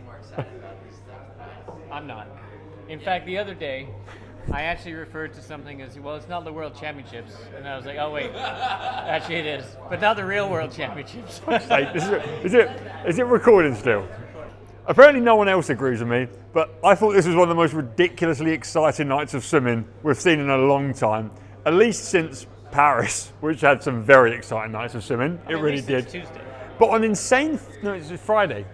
more excited about this stuff than I am. I'm not. In fact, the other day, I actually referred to something as, well, it's not the World Championships. And I was like, oh, wait, actually it is. But not the real World Championships. Hey, is it recording still? Apparently no one else agrees with me, but I thought this was one of the most ridiculously exciting nights of swimming we've seen in a long time, at least since Paris, which had some very exciting nights of swimming. It really did. It's Tuesday. But on insane, no, it's Friday.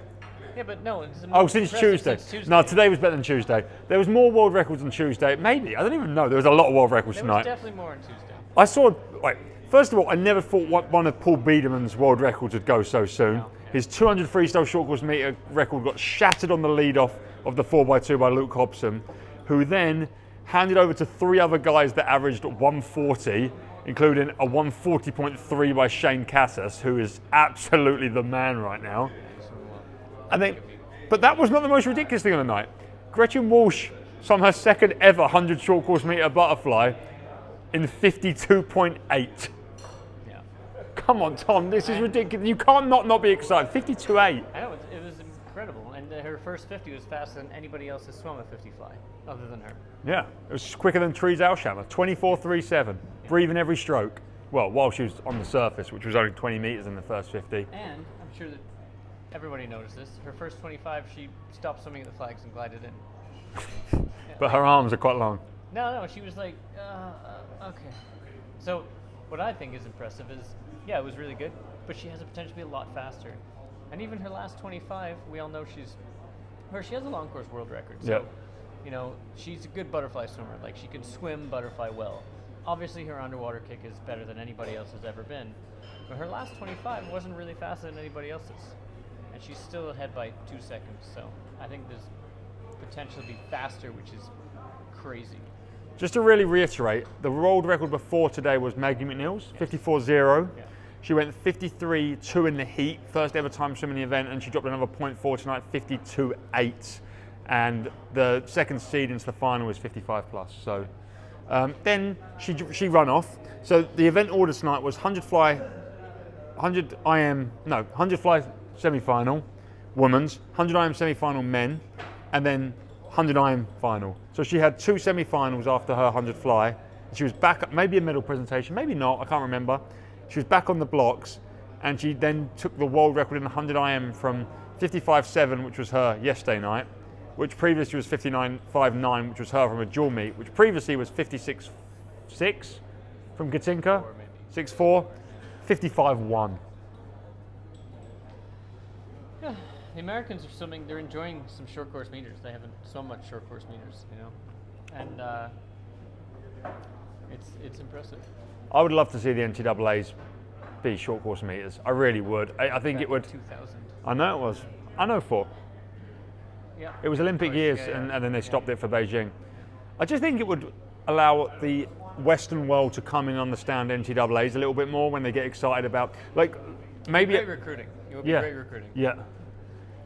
Yeah, but no, it's Since Tuesday. Since Tuesday. No, today was better than Tuesday. There was more world records on Tuesday. Maybe, I don't even know. There was a lot of world records There tonight. was definitely more on Tuesday. I saw, first of all, I never thought one of Paul Biedermann's world records would go so soon. No. His 200 freestyle short course meter record got shattered on the lead-off of the 4x2 by Luke Hobson, who then handed over to three other guys that averaged 140, including a 140.3 by Shane Cassis, who is absolutely the man right now. But that was not the most ridiculous thing on the night. Gretchen Walsh swam her second ever 100 short course meter butterfly in 52.8. Yeah. Come on, Tom, this is ridiculous. You can't not be excited. 52.8. I know, it was incredible. And her first 50 was faster than anybody else has swum a 50 fly, other than her. Yeah, it was quicker than Therese Alshammer. 24.37, breathing every stroke. Well, while she was on the surface, which was only 20 meters in the first 50. And I'm sure that everybody noticed this. Her first 25, she stopped swimming at the flags and glided in. But her arms are quite long. No, she was like, okay. So what I think is impressive is, yeah, it was really good, but she has the potential to be a lot faster. And even her last 25, we all know she has a long course world record. So, Yep. you know, she's a good butterfly swimmer. Like, she can swim butterfly well. Obviously, her underwater kick is better than anybody else has ever been. But her last 25 wasn't really faster than anybody else's. And she's still ahead by 2 seconds. So I think there's potential to be faster, which is crazy. Just to really reiterate, the world record before today was Maggie McNeil's, 54.0. Yeah. She went 53.2 in the heat, first ever time swimming the event, and she dropped another 0.4 tonight, 52.8. And the second seed into the final was 55 plus. So then she run off. So the event order tonight was 100 fly semi-final, women's, 100 IM semi-final men, and then 100 IM final. So she had two semi-finals after her 100 fly. She was back, maybe a medal presentation, maybe not, I can't remember. She was back on the blocks, and she then took the world record in 100 IM from 55.7, which was her yesterday night, which previously was 59.59, which was her from a dual meet, which previously was 56.6 from Gatinka, 6.4, 55.1. Yeah, the Americans are swimming, they're enjoying some short course meters. They haven't so much short course meters, you know, and it's impressive. I would love to see the NCAA's be short course meters. I really would. I think it would. 2000. I know it was. I know for. Yeah. It was Olympic years, and then they stopped it for Beijing. I just think it would allow the Western world to come and understand NCAA's a little bit more when they get excited about, like, maybe. Great recruiting. It would be great recruiting. Yeah.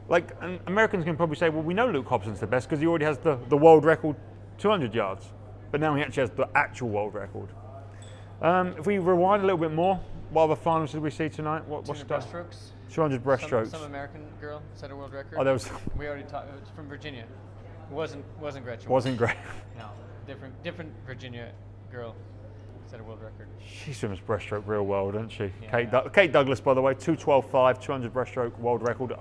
Like, and Americans can probably say, well, we know Luke Hobson's the best because he already has the world record 200 yards. But now he actually has the actual world record. If we rewind a little bit more, what other finals did we see tonight? What's 200 that? breaststrokes. 200 breaststrokes. Some American girl set a world record. Oh, there was. We already talked. It was from Virginia. It wasn't Gretchen. Wasn't great. No, different Virginia girl set a world record. She swims breaststroke real well, doesn't she? Yeah. Kate Douglas, by the way, 2:12.5, 200 breaststroke world record.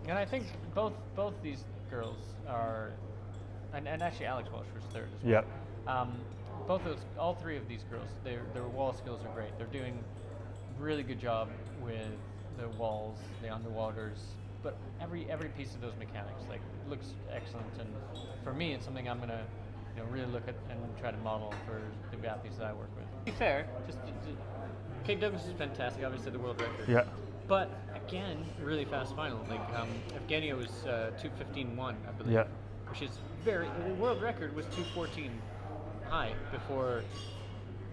And I think both these girls are, and actually Alex Walsh was third as well. Yep. All three of these girls, their wall skills are great. They're doing really good job with the walls, the underwaters, but every piece of those mechanics looks excellent. And for me, it's something I'm gonna really look at and try to model for the athletes that I work with. To be fair, Kate Douglas is fantastic. Obviously, the world record. Yeah. But again, really fast final. Like Evgenia was 2:15.1, I believe. Yeah. Which is the world record was 2:14 high before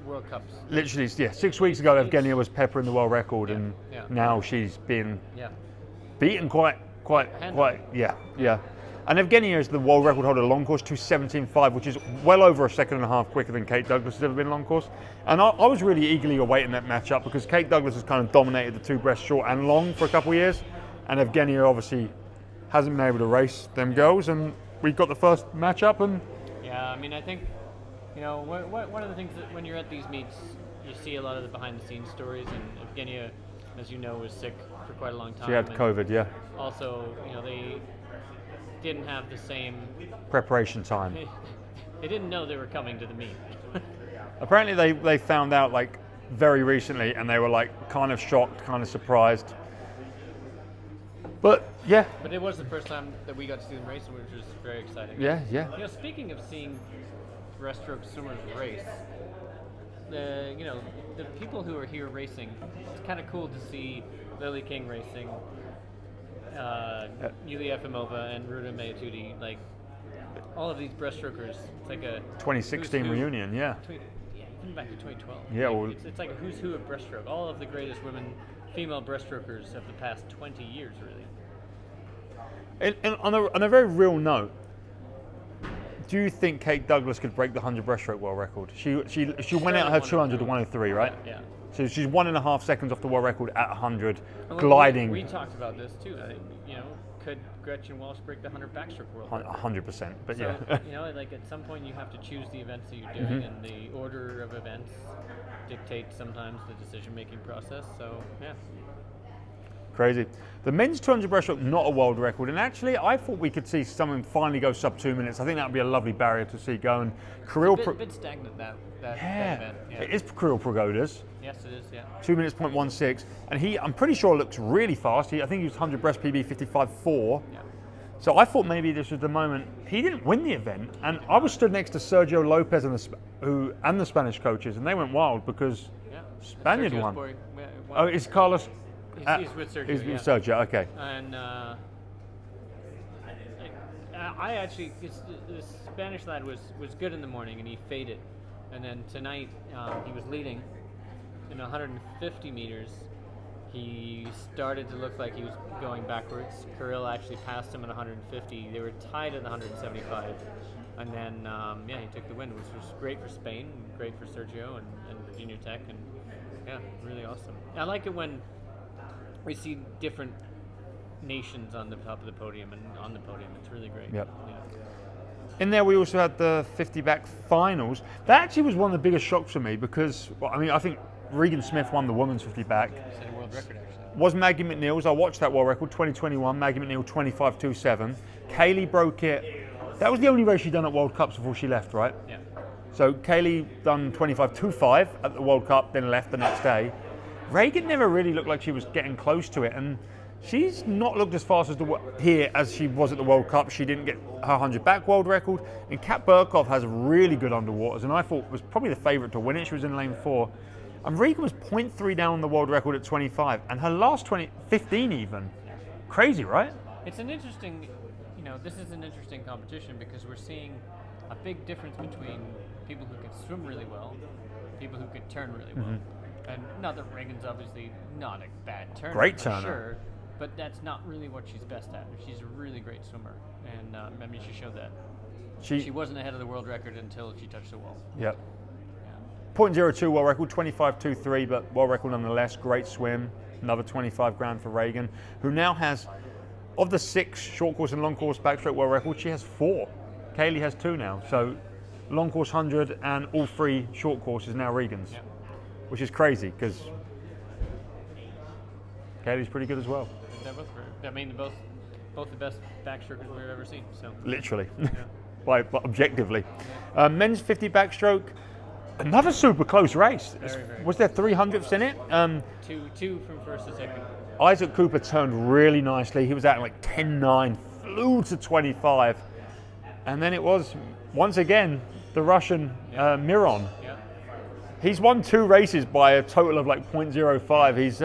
World Cups. Literally, yeah. 6 weeks ago, Evgenia was peppering the world record, and Yeah. now she's been Yeah. beaten quite. Yeah. And Evgenia is the world record holder long course, 2:17.5, which is well over a second and a half quicker than Kate Douglas has ever been long course. And I was really eagerly awaiting that matchup because Kate Douglas has kind of dominated the two breast short and long for a couple of years, and Evgenia obviously hasn't been able to race them girls, and we got the first match up. And Yeah, I mean, I think, one of the things that when you're at these meets, you see a lot of the behind-the-scenes stories, and Evgenia, as you know, was sick for quite a long time. she had and COVID, yeah. Also, they didn't have the same Preparation time. They didn't know they were coming to the meet. Apparently they found out like very recently, and they were like kind of shocked, kind of surprised. But yeah. But it was the first time that we got to see them race, which was very exciting. Yeah. Speaking of seeing breaststroke swimmers race, the people who are here racing, it's kind of cool to see Lily King racing, Yulia Efimova and Ruta Mayatudi, like all of these breaststrokers. It's like a 2016 who's who. reunion, yeah. Even back to 2012. Yeah, like, well, it's like a who's who of breaststroke. All of the greatest female breaststrokers of the past 20 years, really. And on a very real note, do you think Kate Douglas could break the 100 breaststroke world record? She went out her 200 to 103, right? Yeah. So she's 1.5 seconds off the world record at 100, And gliding. We talked about this too. I think, could Gretchen Walsh break the 100 backstroke world record? 100%, but So, yeah. like at some point you have to choose the events that you're doing, and the order of events dictates sometimes the decision-making process. So, yeah. Crazy. The men's 200 breaststroke, not a world record, and actually I thought we could see someone finally go sub 2 minutes. I think that would be a lovely barrier to see go. And Kirill, It's a bit stagnant that event. Yeah. It is Kirill Prigoda's. Yes, it is. Yeah. 2 minutes, 0.16, and I'm pretty sure looks really fast. I think he was 100 breast PB 55.4. Yeah. So I thought maybe this was the moment. He didn't win the event, and I was stood next to Sergio Lopez and the Spanish coaches, and they went wild because Spaniard Sergio's won. boy, Oh, it's Carlos. He's with Sergio. He's with yeah. Sergio. Okay. And I actually, the Spanish lad was good in the morning, and he faded, and then tonight he was leading in 150 meters. He started to look like he was going backwards. Kirill actually passed him at 150. They were tied at 175. And then, he took the win, which was great for Spain, great for Sergio and Virginia Tech, and yeah, really awesome. I like it when we see different nations on the top of the podium and on the podium. It's really great. Yep. Yeah. In there, we also had the 50 back finals. That actually was one of the biggest shocks for me because, I think Regan Smith won the women's 50 back. Set a world record, actually. Was Maggie McNeil's. I watched that world record, 2021. Maggie McNeil, 25.27. Kaylee broke it. That was the only race she'd done at World Cups before she left, right? Yeah. So Kaylee done 25.25 at the World Cup, then left the next day. Regan never really looked like she was getting close to it, and she's not looked as fast here as she was at the World Cup. She didn't get her 100 back world record, and Kat Burkhoff has really good underwaters, and I thought was probably the favourite to win it. She was in lane 4. And Regan was 0.3 down on the world record at 25, and her last 15 even. Crazy, right? It's an interesting, this is an interesting competition because we're seeing a big difference between people who can swim really well, people who can turn really well. Mm-hmm. And not that Reagan's obviously not a bad turner, Great for turner. sure, but that's not really what she's best at. She's a really great swimmer, and she showed that. She wasn't ahead of the world record until she touched the wall. Yep. 0.02 world record, 25.23, but world record nonetheless. Great swim. Another 25 grand for Regan, who now has, of the 6 short course and long course backstroke world records, she has 4. Kaylee has 2 now. So long course 100 and all 3 short courses now Regan's, which is crazy because Kaylee's pretty good as well. They're both the best backstrokers we've ever seen. So Literally, yeah. but objectively. Men's 50 backstroke. Another super close race. Very Was there 300ths in it? Two from first to second. Isaac Cooper turned really nicely. He was at like 10.9, flew to 25. And then it was, once again, the Russian Miron. Yeah. He's won 2 races by a total of like 0.05. He's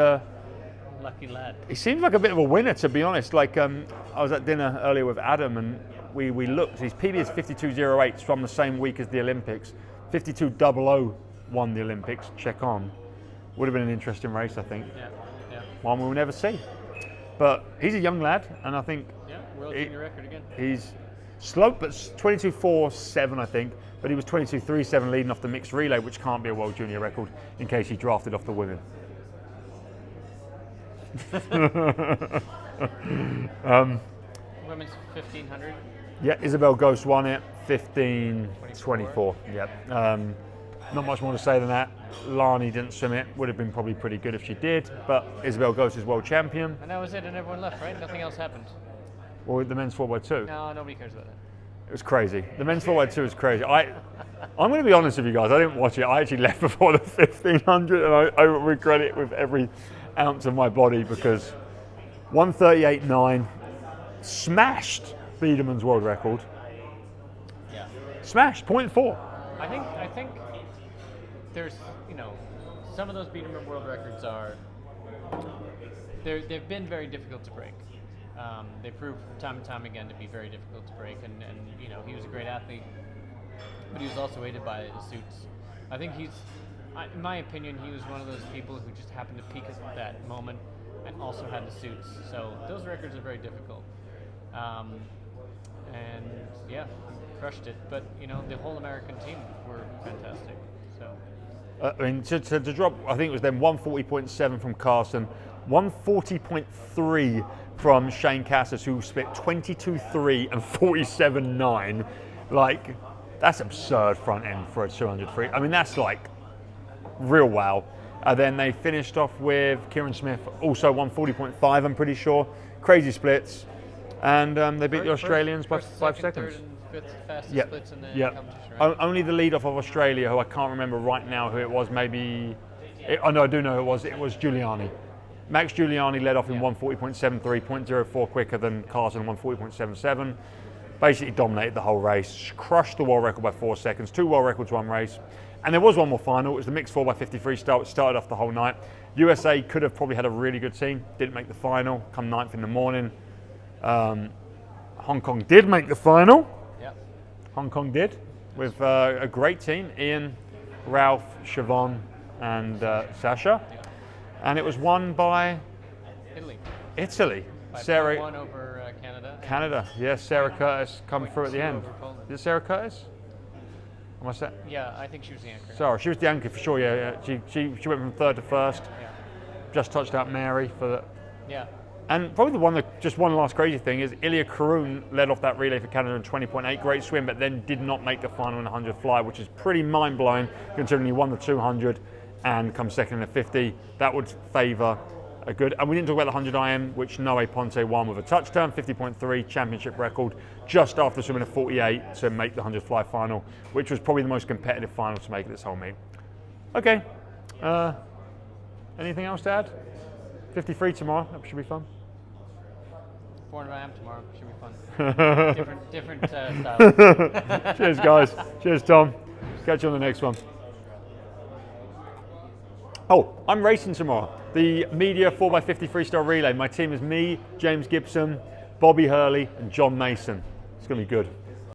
Lucky lad. he seems like a bit of a winner, to be honest. Like I was at dinner earlier with Adam, and we looked. His PB is 52.08 from the same week as the Olympics. 52.00 won the Olympics. Check on. Would have been an interesting race, I think. Yeah. One we'll never see. But he's a young lad, and I think World junior record again. he's slow, but 22.47, I think. But he was 22.37 leading off the mixed relay, which can't be a world junior record in case he drafted off the women. women's 1500. Yeah, Isabel Ghost won it 15:24. Yep. Not much more to say than that. Lani didn't swim it. Would have been probably pretty good if she did, but Isabel Ghost is world champion. And that was it, and everyone left, right? Nothing else happened. Or the men's 4x2. No, nobody cares about that. It was crazy. The men's 4x2 was crazy. I'm going to be honest with you guys. I didn't watch it. I actually left before the 1500, and I regret it with every ounce of my body because 138.9 smashed Biedermann's world record. Yeah. Smashed 0.4. I think there's, some of those Biedermann world records they've been very difficult to break. They proved time and time again to be very difficult to break, and he was a great athlete, but he was also aided by the suits. I think in my opinion, he was one of those people who just happened to peak at that moment and also had the suits. So those records are very difficult. And yeah, he crushed it. But the whole American team were fantastic. So I mean, to drop, I think it was then 140.7 from Carson, 140.3 from Shane Cassis, who split 22.3 and 47.9. Like, that's absurd front end for a 200 free. I mean, that's like real wow. Then they finished off with Kieran Smith, also 140.5, I'm pretty sure. Crazy splits. And they beat the Australians by 5 seconds. Third and fifth fastest Yep. splits in the Yep. competition, right? Only the lead off of Australia, who I can't remember right now who it was, maybe. I know, I do know who it was. It was Giuliani. Max Giuliani led off in 140.73, 0.04 quicker than Carson, 140.77. Basically dominated the whole race, crushed the world record by 4 seconds, 2 world records, 1 race. And there was one more final. It was the mixed 4x53 start, which started off the whole night. USA could have probably had a really good team, didn't make the final, come 9th in the morning. Hong Kong did make the final. Yep. Hong Kong did, with a great team, Ian, Ralph, Siobhan, and Sasha. Yep. And it was won by Italy. By Sarah, 1 over Canada. Canada, yes, Sarah Curtis come through at the 0.2 end. over Poland. Is it Sarah Curtis? Am I saying? Yeah, I think she was the anchor. Sorry, she was the anchor for sure, yeah. She went from 3rd to 1st, Yeah. just touched out Mary for the. Yeah. And probably the one that, just one last crazy thing is Ilya Karun led off that relay for Canada in 20.8, great swim, but then did not make the final in the 100 fly, which is pretty mind-blowing considering he won the 200 and come second in the 50. That would favour a good, and we didn't talk about the 100 IM, which Noe Ponte won with a touchdown, 50.3, championship record, just after swimming a 48 to make the 100 fly final, which was probably the most competitive final to make this whole meet. Okay, anything else to add? 53 tomorrow, that should be fun. 400 IM tomorrow, should be fun. different style. Cheers, guys. Cheers, Tom. Catch you on the next one. Oh, I'm racing tomorrow. The media 4x50 freestyle relay. My team is me, James Gibson, Bobby Hurley, and John Mason. It's going to be good.